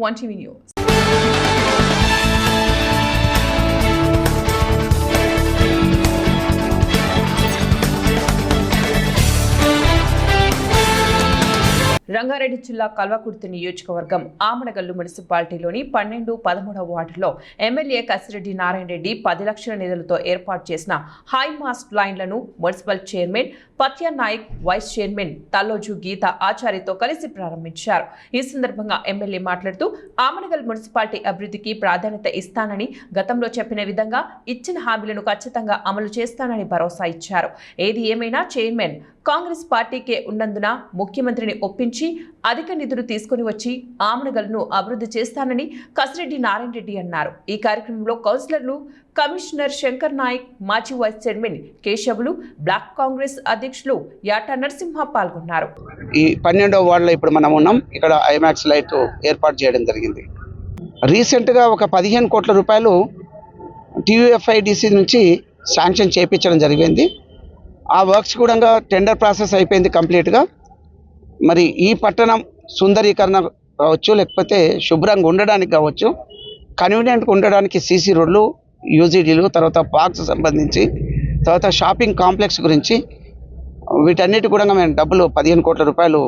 One TV News. Rangareddy జిల్లా కల్వకుర్తి నియోజకవర్గం ఆమనగల్లు మున్సిపాలిటీలోని 12-13వ వార్డులో ఎమ్మెల్యే కసిరెడ్డి నారాయణ రెడ్డి 10 లక్షల నిధులతో ఏర్పాటు చేసిన హై మాస్ట్ లైన్లను municipal chairman Patya Nayak, vice chairman Talloju Geetha ఆచార్యతో కలిసి ప్రారంభించారు. ఈ సందర్భంగా ఎమ్మెల్యే మాట్లాడుతూ ఆమనగల్ మున్సిపాలిటీ అభివృద్ధికి ప్రాధాన్యత ఇస్తానని, గతంలో చెప్పిన విధంగా ఇచ్చిన హామీలను ఖచ్చితంగా అమలు చేస్తానని భరోసా ఇచ్చారు. ఏది ఏమైనా చైర్మన్ కాంగ్రెస్ పార్టీకే ఉన్నందున ముఖ్యమంత్రిని ఒప్పించి అధిక నిధులు తీసుకుని వచ్చి ఆమనగల్ను అభివృద్ధి చేస్తానని కసిరెడ్డి నారాయణ రెడ్డి అన్నారు. ఈ కార్యక్రమంలో కౌన్సిలర్లు, కమిషనర్ శంకర్ నాయక్, మాజీ vice chairman Keshavulu, block Congress అధ్యక్షులు యాటా నరసింహ పాల్గొన్నారు. ఈ 12వ వార్డులో ఇప్పుడు మనం ఉన్నాం. ఇక్కడ ఐమాక్స్ లైట్ ఏర్పాటు చేయడం జరిగింది. రీసెంట్గా ఒక 15 కోట్ల రూపాయలు టీయూఎఫ్ఐడిసి నుంచి శాంక్షన్ చేయించడం జరిగింది. ఆ వర్క్స్ కూడా టెండర్ ప్రాసెస్ అయిపోయింది కంప్లీట్గా. మరి ఈ పట్టణం సుందరీకరణ కావచ్చు, లేకపోతే శుభ్రంగా ఉండడానికి కావచ్చు, కన్వీనియంట్గా ఉండడానికి సీసీ రోడ్లు, యూజీడీలు, తర్వాత పార్క్స్ సంబంధించి, తర్వాత షాపింగ్ కాంప్లెక్స్ గురించి వీటన్నిటి కూడా మేము డబ్బులు 15 కోట్ల రూపాయలు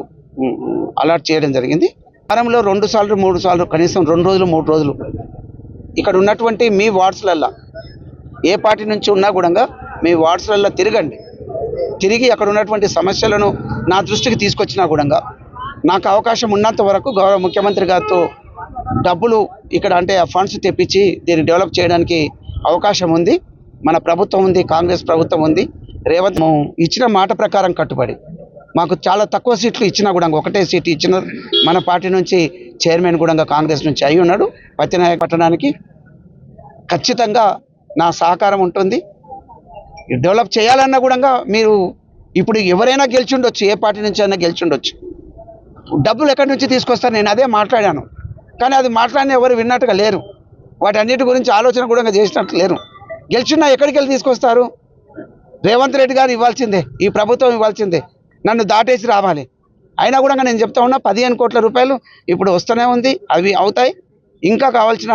అలాట్ చేయడం జరిగింది. వారంలో 2 సార్లు 3 సార్లు, కనీసం 2 రోజులు 3 రోజులు ఇక్కడ ఉన్నటువంటి మీ వార్డ్స్లల్లో ఏ పార్టీ నుంచి ఉన్నా కూడా మీ వార్డ్స్లల్లో తిరిగి అక్కడ ఉన్నటువంటి సమస్యలను నా దృష్టికి తీసుకొచ్చినా కూడా నాకు అవకాశం ఉన్నంత వరకు గౌరవ ముఖ్యమంత్రి గారితో డబ్బులు ఇక్కడ అంటే ఆ ఫండ్స్ తెప్పించి దీన్ని డెవలప్ చేయడానికి అవకాశం ఉంది. మన ప్రభుత్వం ఉంది, కాంగ్రెస్ ప్రభుత్వం ఉంది. రేవంత్ ఇచ్చిన మాట ప్రకారం కట్టుబడి మాకు చాలా తక్కువ సీట్లు ఇచ్చినా కూడా, ఒకటే సీటు ఇచ్చిన మన పార్టీ నుంచి చైర్మన్ కూడా కాంగ్రెస్ నుంచి అయి ఉన్నాడు. పత్తినాయక పట్టణానికి ఖచ్చితంగా నా సహకారం ఉంటుంది. డెవలప్ చేయాలన్నా కూడా మీరు ఇప్పుడు ఎవరైనా గెలిచిండొచ్చు, ఏ పార్టీ నుంచి అయినా గెలిచిండొచ్చు. డబ్బులు ఎక్కడి నుంచి తీసుకొస్తారు, నేను అదే మాట్లాడాను. కానీ అది మాట్లాడిన ఎవరు విన్నట్టుగా లేరు. వాటన్నిటి గురించి ఆలోచన కూడా చేసినట్టు లేరు. గెలిచినా ఎక్కడికి వెళ్ళి తీసుకొస్తారు? రేవంత్ రెడ్డి గారు ఇవ్వాల్సిందే, ఈ ప్రభుత్వం ఇవ్వాల్సిందే, నన్ను దాటేసి రావాలి. అయినా కూడా నేను చెప్తా ఉన్నా 15 కోట్ల రూపాయలు ఇప్పుడు వస్తూనే ఉంది. అవి అవుతాయి. ఇంకా కావాల్సిన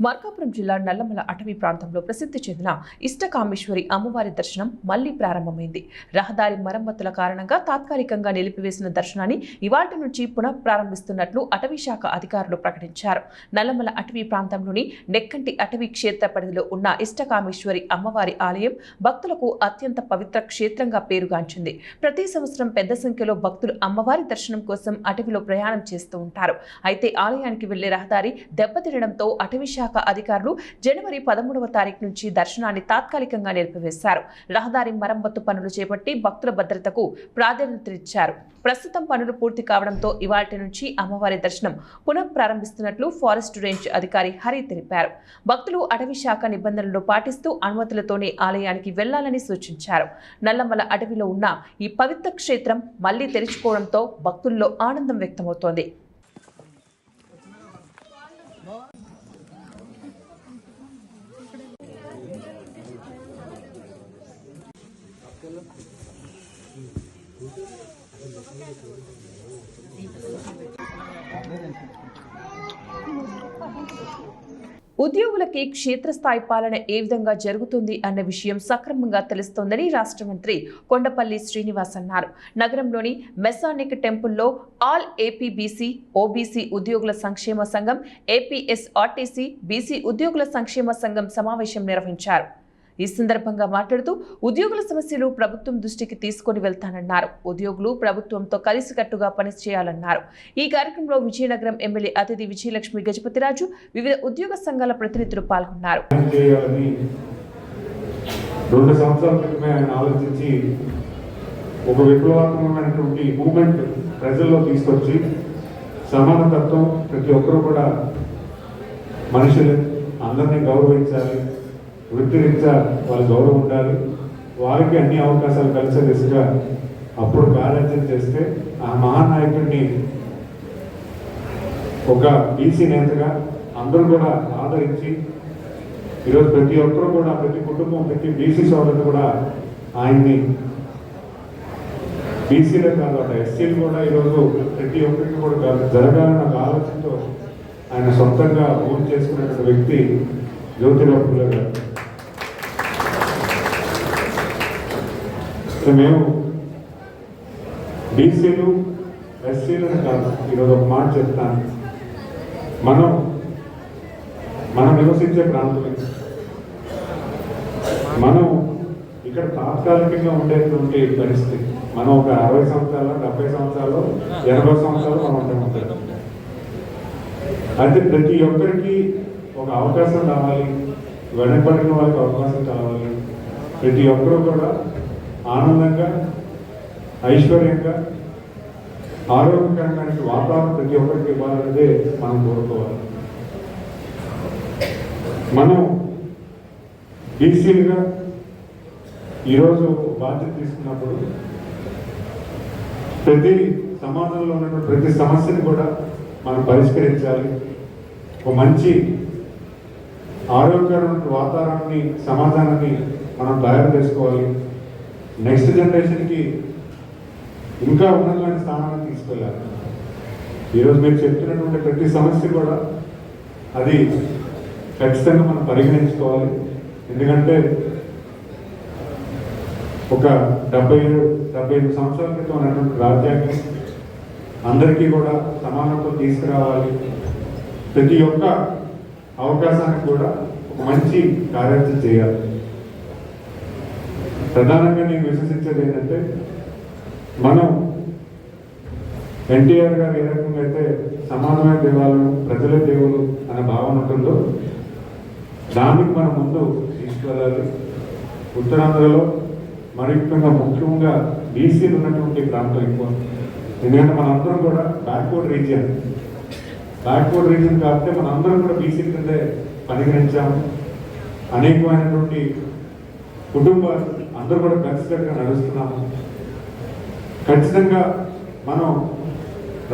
మార్కాపురం జిల్లా నల్లమల అటవీ ప్రాంతంలో ప్రసిద్ధి చెందిన ఇష్టకామేశ్వరి అమ్మవారి దర్శనం మళ్లీ ప్రారంభమైంది. రహదారి మరమ్మతుల కారణంగా తాత్కాలికంగా నిలిపివేసిన దర్శనాన్ని ఇవాల్టి నుంచి పునః ప్రారంభిస్తున్నట్లు అటవీ శాఖ అధికారులు ప్రకటించారు. నల్లమల అటవీ ప్రాంతంలోని నెక్కంటి అటవీ క్షేత్ర పరిధిలో ఉన్న ఇష్టకామేశ్వరి అమ్మవారి ఆలయం భక్తులకు అత్యంత పవిత్ర క్షేత్రంగా పేరుగాంచింది. ప్రతి సంవత్సరం పెద్ద సంఖ్యలో భక్తులు అమ్మవారి దర్శనం కోసం అటవీలో ప్రయాణం చేస్తూ ఉంటారు. అయితే ఆలయానికి వెళ్లే రహదారి దెబ్బతినడంతో అటవీ శాఖ అధికారులు జనవరి 13వ తారీఖు నుంచి దర్శనాన్ని తాత్కాలికంగా నిలిపివేశారు. రహదారి మరమ్మతు పనులు చేపట్టి భక్తుల భద్రతకు ప్రాధాన్యతనిచ్చారు. ప్రస్తుతం పనులు పూర్తి కావడంతో ఇవాల్టి నుంచి అమ్మవారి దర్శనం పునః ప్రారంభిస్తున్నట్లు ఫారెస్ట్ రేంజ్ అధికారి హరి తెలిపారు. భక్తులు అటవీ శాఖ నిబంధనలు పాటిస్తూ అనుమతులతోనే ఆలయానికి వెళ్లాలని సూచించారు. నల్లమల అటవీలో ఉన్న ఈ పవిత్ర క్షేత్రం మళ్లీ తెరుచుకోవడంతో భక్తుల్లో ఆనందం వ్యక్తమవుతోంది. ఉద్యోగులకి క్షేత్రస్థాయి పాలన ఏ విధంగా జరుగుతుంది అన్న విషయం సక్రమంగా తెలుస్తోందని రాష్ట్ర మంత్రి కొండపల్లి శ్రీనివాస్ అన్నారు. నగరంలోని మెసానిక్ టెంపుల్లో ఆల్ ఏపీ బీసీ, ఓబీసీ ఉద్యోగుల సంక్షేమ సంఘం, ఏపీఎస్ఆర్టీసీ బీసీ ఉద్యోగుల సంక్షేమ సంఘం సమావేశం నిర్వహించారు. ఈ సందర్భంగా మాట్లాడుతూ ఉద్యోగుల సమస్యలు ప్రభుత్వం దృష్టికి తీసుకొని వెళ్తానన్నారు. ఉద్యోగులు ప్రభుత్వంతో కలిసికట్టుగా పనిచేయాలన్నారు. ఈ కార్యక్రమంలో విజయనగరం ఎమ్మెల్యే అతిథి విజయలక్ష్మి గజపతిరాజు, వివిధ ఉద్యోగ సంఘాల ప్రతినిధులు పాల్గొన్నారు. 2 సంవత్సరాల క్రితమే ఆయన ఆలోచించి ఒక విప్లవాత్మకమైనటువంటి మూవ్మెంట్ ప్రజల్లో తీసుకొచ్చి సమానతత్వం, ప్రతి ఒక్కరూ కూడా మనుషులు అందరినీ గౌరవించాలి, వృత్తిరీత్యా వాళ్ళ గౌరవం ఉండాలి, వారికి అన్ని అవకాశాలు కలిసే దిశగా అప్పుడు కార్యాచరణ చేస్తే ఆ మహానాయకుడిని ఒక బీసీ నేతగా అందరూ కూడా ఆదరించి ఈరోజు ప్రతి ఒక్కరూ కూడా, ప్రతి కుటుంబం, ప్రతి బీసీ సోదరులు కూడా ఆయన్ని బీసీలే కాదు ఎస్సీలు కూడా ఈరోజు ప్రతి ఒక్కరికి కూడా జరగాలన్న ఒక ఆలోచనతో ఆయన సొంతంగా ఓన్ చేసుకున్నటువంటి వ్యక్తి జ్యోతిరావు ఫులే గారు. మేము బీసీలు ఎస్సీలను కాదు, ఈరోజు ఒక మాట చెప్తాను. మనం నివసించే ప్రాంతం మనం ఇక్కడ తాత్కాలికంగా ఉండేటువంటి పరిస్థితి. మనం ఒక 60 సంవత్సరాలు 70 సంవత్సరాలు 80 సంవత్సరాలు మనం ఉంటాం. అయితే ప్రతి ఒక్కరికి ఒక అవకాశం కావాలి, వెనకబడిన వాళ్ళకి అవకాశం కావాలి. ప్రతి ఒక్కరూ కూడా ఆనందంగా, ఐశ్వర్యంగా, ఆరోగ్యకరమైన వాతావరణం ప్రతి ఒక్కరికి ఇవ్వాలనేదే మనం కోరుకోవాలి. మనం బీసీలుగా ఈరోజు బాధ్యత తీసుకున్నప్పుడు ప్రతి సమాజంలో ఉన్నటువంటి ప్రతి సమస్యని కూడా మనం పరిష్కరించాలి. ఒక మంచి ఆరోగ్యకరమైన వాతావరణాన్ని, సమాజాన్ని మనం తయారు చేసుకోవాలి. నెక్స్ట్ జనరేషన్కి ఇంకా ఉన్నతమైన స్థానాన్ని తీసుకెళ్ళాలి. ఈరోజు మీరు చెప్తున్నటువంటి ప్రతి సమస్య కూడా అది ఖచ్చితంగా మనం పరిగణించుకోవాలి. ఎందుకంటే ఒక 75 సంవత్సరాల క్రితం ఉన్నటువంటి రాజ్యాంగం అందరికీ కూడా సమానత్వం తీసుకురావాలి. ప్రతి ఒక్క అవకాశానికి కూడా ఒక మంచి కార్యాచరణ చేయాలి. ప్రధానంగా నేను విశ్వసించేది ఏంటంటే, మనం ఎన్టీఆర్ గారు ఏ రకంగా అయితే సమానమైన దేవాలయం, ప్రజలే దేవులు అనే భావన ఉంటుందో దానికి మనం ముందు తీసుకువెళ్ళాలి. ఉత్తరాంధ్రలో ముఖ్యంగా బీసీలు ఉన్నటువంటి ప్రాంతం ఎక్కువ. ఎందుకంటే మనందరం కూడా బ్యాక్వర్డ్ రీజియన్ కాబట్టి మనందరం కూడా బీసీ కిందే పరిగణించాము. అనేకమైనటువంటి కుటుంబాలు అందరూ కూడా కలిసికట్టుగా నడుస్తున్నాము. ఖచ్చితంగా మనం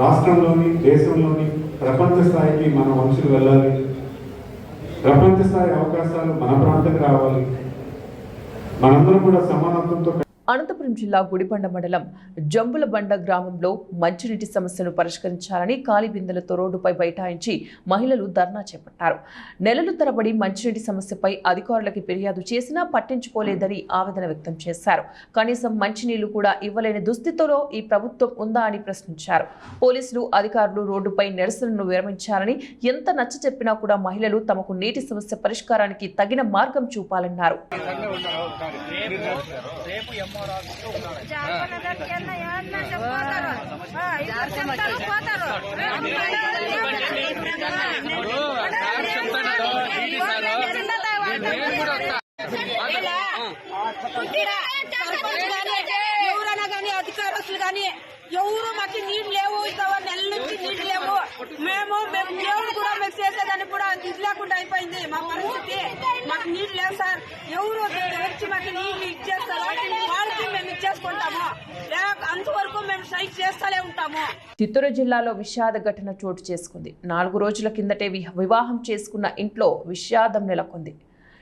రాష్ట్రంలోని, దేశంలోని ప్రపంచ స్థాయికి మన వంశులు వెళ్ళాలి. ప్రపంచ స్థాయి అవకాశాలు మన ప్రాంతానికి రావాలి. మనందరం కూడా సమానత్వంతో. అనంతపురం జిల్లా గుడిబండ మండలం జంబులబండ గ్రామంలో మంచినీటి సమస్యను పరిష్కరించాలని ఖాళీ బిందెలతో రోడ్డుపై బైఠాయించి మహిళలు ధర్నా చేపట్టారు. నెలలు తరబడి మంచినీటి సమస్యపై అధికారులకి ఫిర్యాదు చేసినా పట్టించుకోలేదని ఆవేదన వ్యక్తం చేశారు. కనీసం మంచినీళ్లు కూడా ఇవ్వలేని దుస్థితిలో ఈ ప్రభుత్వం ఉందా అని ప్రశ్నించారు. పోలీసులు, అధికారులు రోడ్డుపై నిరసనను విరమించాలని ఎంత నచ్చ చెప్పినా కూడా మహిళలు తమకు నీటి సమస్య పరిష్కారానికి తగిన మార్గం చూపాలన్నారు. అధికారులు కానీ ఎవరు మాకు నీళ్ళు లేవు, నెల నుంచి నీళ్ళు లేవు. మేము దేవుడు కూడా మేము చేసేదాన్ని కూడా ఇది లేకుండా అయిపోయింది మా పరిస్థితి. మాకు నీళ్ళు లేవు సార్. ఎవరు వచ్చి మాకు నీళ్లు ఇచ్చేస్తారు, వాళ్ళకి మేము ఇచ్చేసుకుంటాము. అంతవరకు మేము సైట్ చేస్తూనే ఉంటాము. చిత్తూరు జిల్లాలో విషాద ఘటన చోటు చేసుకుంది. 4 రోజుల కిందటే వివాహం చేసుకున్న ఇంట్లో విషాదం నెలకొంది.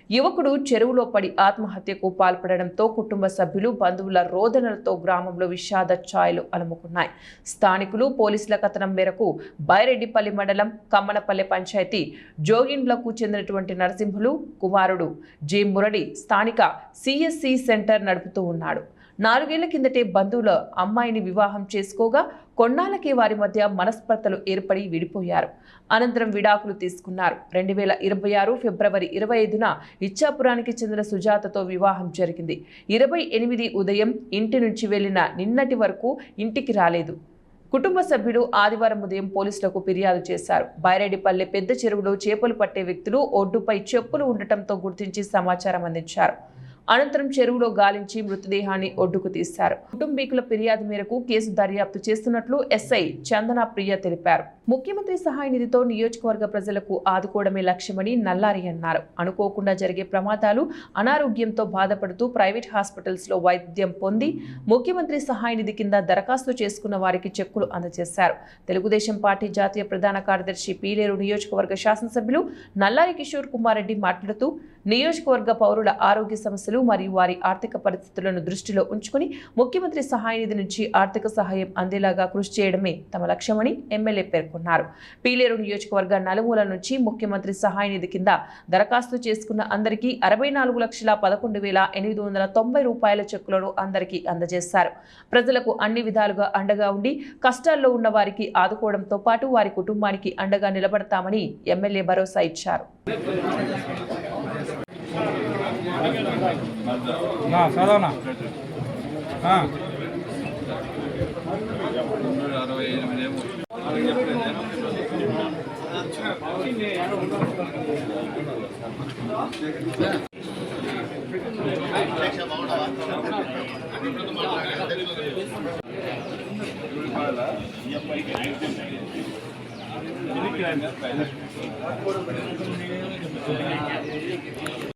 యువకుడు చెరువులో పడి ఆత్మహత్యకు పాల్పడడంతో కుటుంబ సభ్యులు, బంధువుల రోదనలతో గ్రామంలో విషాద ఛాయలు అలుముకున్నాయి. స్థానికులు, పోలీసుల కథనం మేరకు బైరెడ్డిపల్లి మండలం కమ్మనపల్లె పంచాయతీ జోగిండ్లకు చెందినటువంటి నరసింహులు కుమారుడు జె మురళి స్థానిక సిఎస్సి సెంటర్ నడుపుతూ ఉన్నాడు. 4 ఏళ్ల కిందటే బంధువుల అమ్మాయిని వివాహం చేసుకోగా కొన్నాళ్ళకి వారి మధ్య మనస్పర్ధలు ఏర్పడి విడిపోయారు. అనంతరం విడాకులు తీసుకున్నారు. 2026 ఫిబ్రవరి 25న ఇచ్చాపురానికి చెందిన సుజాతతో వివాహం జరిగింది. 28 ఉదయం ఇంటి నుంచి వెళ్లిన నిన్నటి వరకు ఇంటికి రాలేదు. కుటుంబ సభ్యులు ఆదివారం ఉదయం పోలీసులకు ఫిర్యాదు చేశారు. బైరెడ్డిపల్లె పెద్ద చెరువులో చేపలు పట్టే వ్యక్తులు ఒడ్డుపై చెప్పులు ఉండటంతో గుర్తించి సమాచారం అందించారు. అనంతరం చెరువులో గాలించి మృతదేహాన్ని ఒడ్డుకు తీశారు. కుటుంబీకుల ఫిర్యాదు మేరకు కేసు దర్యాప్తు చేస్తున్నట్లు ఎస్ఐ చందన ప్రియ తెలిపారు. ముఖ్యమంత్రి సహాయ నిధితో నియోజకవర్గ ప్రజలకు ఆదుకోవడమే లక్ష్యమని నల్లారి అన్నారు. అనుకోకుండా జరిగే ప్రమాదాలు, అనారోగ్యంతో బాధపడుతూ ప్రైవేట్ హాస్పిటల్స్ లో వైద్యం పొంది ముఖ్యమంత్రి సహాయ నిధి కింద దరఖాస్తు చేసుకున్న వారికి చెక్కులు అందజేశారు. తెలుగుదేశం పార్టీ జాతీయ ప్రధాన కార్యదర్శి పీలేరు నియోజకవర్గ శాసనసభ్యులు నల్లారి కిషోర్ కుమార్ రెడ్డి మాట్లాడుతూ నియోజకవర్గ పౌరుల ఆరోగ్య సమస్యలు మరియు వారి ఆర్థిక పరిస్థితులను దృష్టిలో ఉంచుకుని ముఖ్యమంత్రి సహాయ నిధి నుంచి ఆర్థిక సహాయం అందేలాగా కృషి చేయడమే తమ లక్ష్యమని ఎమ్మెల్యే పేర్కొన్నారు. పీలేరు నియోజకవర్గ నలుమూల నుంచి ముఖ్యమంత్రి సహాయ నిధి కింద దరఖాస్తు చేసుకున్న అందరికీ 64,11,890 రూపాయల చెక్కులను అందరికీ అందజేశారు. ప్రజలకు అన్ని విధాలుగా అండగా ఉండి కష్టాల్లో ఉన్న వారికి ఆదుకోవడంతో పాటు వారి కుటుంబానికి అండగా నిలబడతామని ఎమ్మెల్యే భరోసా ఇచ్చారు.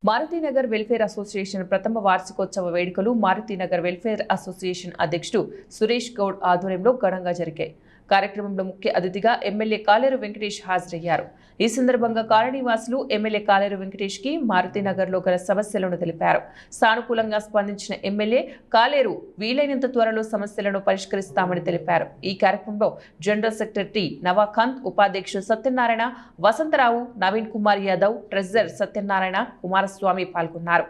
మారుతినగర్ వెల్ఫేర్ అసోసియేషన్ ప్రథమ వార్షికోత్సవ వేడుకలు మారుతినగర్ వెల్ఫేర్ అసోసియేషన్ అధ్యక్షుడు సురేష్ గౌడ్ ఆధ్వర్యంలో ఘనంగా జరిగాయి. కార్యక్రమంలో ముఖ్య అతిథిగా ఎమ్మెల్యే కాలేరు వెంకటేష్ హాజరయ్యారు. ఈ సందర్భంగా కాలనీవాసులు ఎమ్మెల్యే కాలేరు వెంకటేష్ కి మారుతినగర్లో గల సమస్యలను తెలిపారు. సానుకూలంగా స్పందించిన ఎమ్మెల్యే కాలేరు వీలైనంత త్వరలో సమస్యలను పరిష్కరిస్తామని తెలిపారు. ఈ కార్యక్రమంలో జనరల్ సెక్రటరీ నవాకాంత్, ఉపాధ్యక్షుడు సత్యనారాయణ, వసంతరావు, నవీన్ కుమార్ యాదవ్, ట్రెజరర్ సత్యనారాయణ, కుమారస్వామి పాల్గొన్నారు.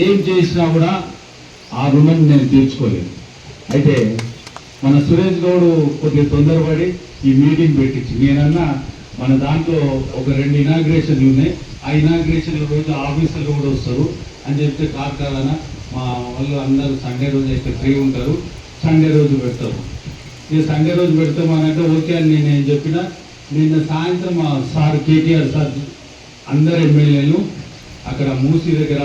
ఏం చేసినా కూడా ఆ రుణం నేను తీర్చుకోలేదు. అయితే మన సురేష్ గౌడ్ కొద్దిగా తొందరపడి ఈ మీటింగ్ పెట్టించి నేనన్నా మన దాంట్లో ఒక 2 ఇనాగ్రేషన్లు ఉన్నాయి. ఆ ఇనాగ్రేషన్ల రోజు ఆఫీసర్లు కూడా వస్తారు అని చెప్తే కాదన మా వాళ్ళు అందరూ సండే రోజు అయితే ఫ్రీ ఉంటారు, సండే రోజు పెడతారు. ఇక సండే రోజు పెడతామనంటే ఓకే అని నేను చెప్పిన. నిన్న సాయంత్రం మా సార్ కేటీఆర్ సార్ అందరు ఎమ్మెల్యేలు అక్కడ మూసీ దగ్గర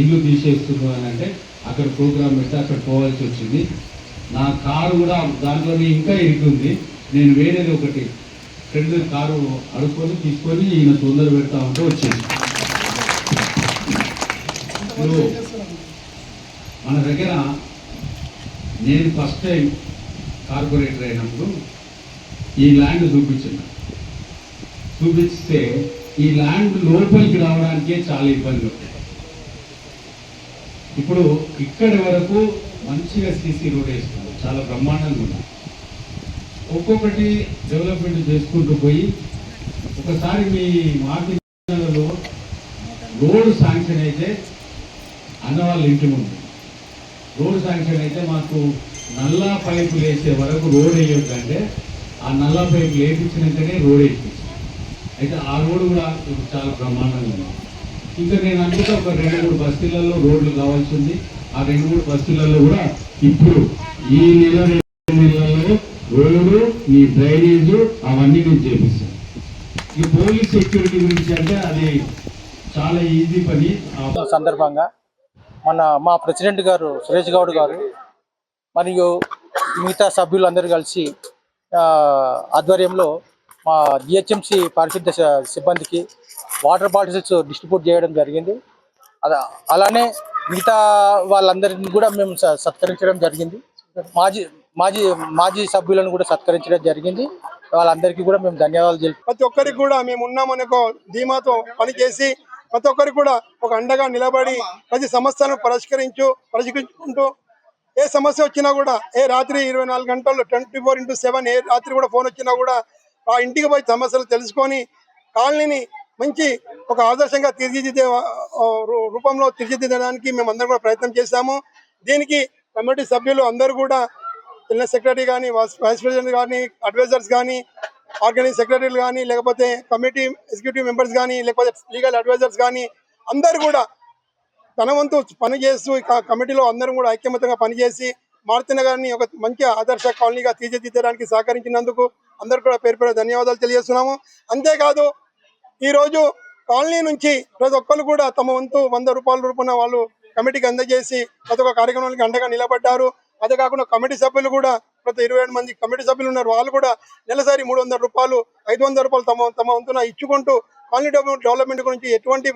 ఇల్లు తీసేస్తున్నారు అని అంటే అక్కడ ప్రోగ్రామ్ పెట్టి అక్కడ పోవాల్సి వచ్చింది. నా కారు కూడా దాంట్లోనే ఇంకా ఇరుకుంది. నేను వేరేది ఒకటి ఫ్రెండ్ కారు అడుక్కొని తీసుకొని ఈయన తొందర పెడతా ఉంటే వచ్చేసి ఇప్పుడు మన దగ్గర నేను ఫస్ట్ టైం కార్పొరేటర్ అయినప్పుడు ఈ ల్యాండ్ చూపిస్తే ఈ ల్యాండ్ లోపలికి రావడానికే చాలా ఇబ్బంది ఉంటుంది. ఇప్పుడు ఇక్కడి వరకు మంచిగా సీసీ రోడ్ వేస్తున్నారు, చాలా బ్రహ్మాండంగా ఉన్నారు. ఒక్కొక్కటి డెవలప్మెంట్ చేసుకుంటూ పోయి ఒకసారి మీ మార్కెట్లో రోడ్ శాంక్షన్ అయితే అన్న వాళ్ళ ఇంటి ముందు రోడ్ శాంక్షన్ అయితే మాకు నల్లా పైపులు వేసే వరకు రోడ్ వేయొద్దంటే ఆ నల్లా పైపులు వేయించినాకనే రోడ్ వేయించారు. అయితే ఆ రోడ్డు కూడా ఇప్పుడు చాలా బ్రహ్మాండంగా ఉంది. ఇంకా నేను అనుకుంటే ఒక 2-3 బస్తీలలో రోడ్లు కావాల్సి ఉంది. ఆ 2-3 బస్తీలలో కూడా ఇప్పుడు ఈ నెల 2 నెలల్లో రోడ్డు, ఈ డ్రైనేజ్ అవన్నీ నేను చేపిస్తాను. ఈ పోలీస్ సెక్యూరిటీ గురించి అంటే అది చాలా ఈజీ పని. సందర్భంగా మా ప్రెసిడెంట్ గారు సురేష్ గౌడ్ గారు మరియు మిగతా సభ్యులందరూ కలిసి ఆధ్వర్యంలో మా జిహెచ్ఎంసి పారిశుద్ధ సిబ్బందికి వాటర్ బాటిల్స్ డిస్ట్రిబ్యూట్ చేయడం జరిగింది. అలానే మిగతా వాళ్ళందరినీ కూడా మేము సత్కరించడం జరిగింది. మాజీ సభ్యులను కూడా సత్కరించడం జరిగింది. వాళ్ళందరికీ కూడా మేము ధన్యవాదాలు తెలుపు. ప్రతి ఒక్కరికి కూడా మేము ఉన్నామనే ఒక ధీమాతో పనిచేసి ప్రతి ఒక్కరికి కూడా ఒక అండగా నిలబడి ప్రతి సమస్యలను పరిష్కరించుకుంటూ ఏ సమస్య వచ్చినా కూడా ఏ రాత్రి 24 గంటల్లో 24/7 ఏ రాత్రి కూడా ఫోన్ వచ్చినా కూడా ఆ ఇంటికి పోయి సమస్యలు తెలుసుకొని కాలనీని మంచి ఒక ఆదర్శంగా తీర్చిదిద్దే రూపంలో తీర్చిదిద్దడానికి మేము అందరం కూడా ప్రయత్నం చేశాము. దీనికి కమిటీ సభ్యులు అందరూ కూడా జనరల్ సెక్రటరీ కానీ, వైస్ ప్రెసిడెంట్ కానీ, అడ్వైజర్స్ కానీ, ఆర్గనైజ్ సెక్రటరీలు కానీ, లేకపోతే కమిటీ ఎగ్జిక్యూటివ్ మెంబర్స్ కానీ, లేకపోతే లీగల్ అడ్వైజర్స్ కానీ అందరూ కూడా తన వంతు పనిచేస్తూ కమిటీలో అందరం కూడా ఐక్యమత్యంగా పనిచేసి మారుతినగర్ని ఒక మంచి ఆదర్శ కాలనీగా తీర్చిదిద్దడానికి సహకరించినందుకు అందరూ కూడా పేరు ధన్యవాదాలు తెలియజేస్తున్నాము. అంతేకాదు ఈరోజు కాలనీ నుంచి ప్రతి ఒక్కరు కూడా తమ వంతు 100 రూపాయల రూపాయన వాళ్ళు కమిటీకి అందజేసి ప్రతి ఒక్క కార్యక్రమానికి అండగా నిలబడ్డారు. అదే కాకుండా కమిటీ సభ్యులు కూడా ప్రతి 27 మంది కమిటీ సభ్యులు ఉన్నారు. వాళ్ళు కూడా నెలసరి 300 రూపాయలు 500 రూపాయలు తమ వంతున ఇచ్చుకుంటూ కాలనీ డెవలప్మెంట్ గురించి ఎటువంటి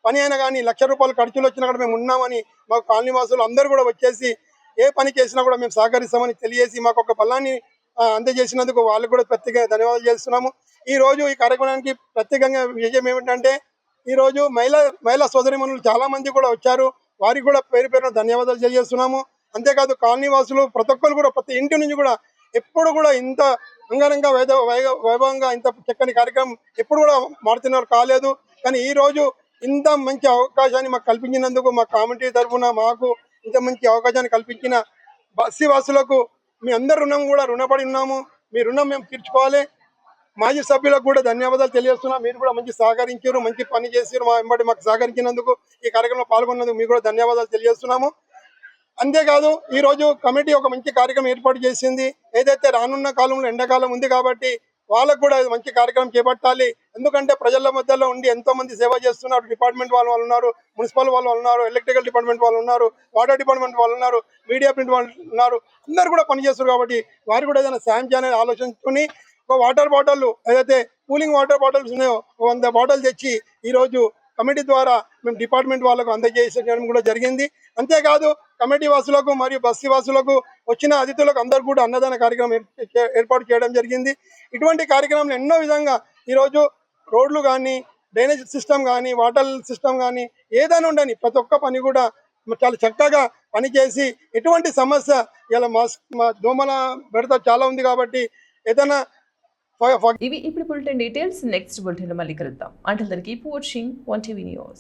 పని అయినా కానీ 1,00,000 రూపాయలు ఖర్చులు వచ్చినా కూడా మేము ఉన్నామని మాకు కాలనీ వాసులు అందరూ కూడా వచ్చేసి ఏ పని చేసినా కూడా మేము సహకరిస్తామని తెలియజేసి మాకు ఒక బలాన్ని అందజేసినందుకు వాళ్ళకు కూడా ప్రత్యేకంగా ధన్యవాదాలు చేస్తున్నాము. ఈ రోజు ఈ కార్యక్రమానికి ప్రత్యేకంగా విజయం ఏమిటంటే ఈరోజు మహిళా సోదరిమణులు చాలా మంది కూడా వచ్చారు. వారికి కూడా పేరు పేరున ధన్యవాదాలు తెలియజేస్తున్నాము. అంతేకాదు కాలనీ వాసులు ప్రతి ఒక్కరు కూడా ప్రతి ఇంటి నుంచి కూడా ఎప్పుడు కూడా ఇంత అంగరంగ వైభవంగా ఇంత చక్కని కార్యక్రమం ఎప్పుడు కూడా మారుతున్నారు కాలేదు. కానీ ఈ రోజు ఇంత మంచి అవకాశాన్ని మాకు కల్పించినందుకు మా కమిటీ తరఫున మాకు ఇంత మంచి అవకాశాన్ని కల్పించిన బస్తీ వాసులకు మీ అందరి రుణం కూడా రుణపడి ఉన్నాము. మీ రుణం మేము తీర్చుకోవాలి. మాజీ సభ్యులకు కూడా ధన్యవాదాలు తెలియజేస్తున్నాం. మీరు కూడా మంచి సహకరించారు, మంచి పని చేసారు. మా వెంబడి మాకు సహకరించినందుకు, ఈ కార్యక్రమంలో పాల్గొన్నందుకు మీకు కూడా ధన్యవాదాలు తెలియజేస్తున్నాము. అంతేకాదు ఈరోజు కమిటీ ఒక మంచి కార్యక్రమం ఏర్పాటు చేసింది. ఏదైతే రానున్న కాలంలో ఎండాకాలం ఉంది కాబట్టి వాళ్ళకు కూడా మంచి కార్యక్రమం చేపట్టాలి. ఎందుకంటే ప్రజల మధ్యలో ఉండి ఎంతో మంది సేవ చేస్తున్నారు. డిపార్ట్మెంట్ వాళ్ళు ఉన్నారు, మున్సిపల్ వాళ్ళు ఉన్నారు, ఎలక్ట్రికల్ డిపార్ట్మెంట్ వాళ్ళు ఉన్నారు, వాటర్ డిపార్ట్మెంట్ వాళ్ళు ఉన్నారు, మీడియా ప్రింట్ వాళ్ళు ఉన్నారు. అందరూ కూడా పనిచేస్తారు కాబట్టి వారు కూడా ఏదైనా సాయం చేయాలని ఆలోచించుకుని ఒక వాటర్ బాటిల్ ఏదైతే కూలింగ్ వాటర్ బాటిల్స్ ఉన్నాయో 100 బాటిల్ తెచ్చి ఈరోజు కమిటీ ద్వారా మేము డిపార్ట్మెంట్ వాళ్ళకు అందజేయడం కూడా జరిగింది. అంతేకాదు కమిటీ వాసులకు మరియు బస్తీ వాసులకు వచ్చిన అతిథులకు అందరూ కూడా అన్నదాన కార్యక్రమం ఏర్పాటు చేయడం జరిగింది. ఇటువంటి కార్యక్రమాలు ఎన్నో విధంగా ఈరోజు రోడ్లు కానీ, డ్రైనేజ్ సిస్టమ్ కానీ, వాటర్ సిస్టమ్ కానీ ఏదైనా ఉండని ప్రతి ఒక్క పని కూడా చాలా చక్కగా పనిచేసి ఎటువంటి సమస్య ఇలా మా దోమల బెడత చాలా ఉంది కాబట్టి ఏదైనా ఇవి ఇప్పుడు బులెటిన్ డీటెయిల్స్. నెక్స్ట్ బులెటిన్ మళ్ళీ కలుద్దాం. Until then keep watching 1TV news.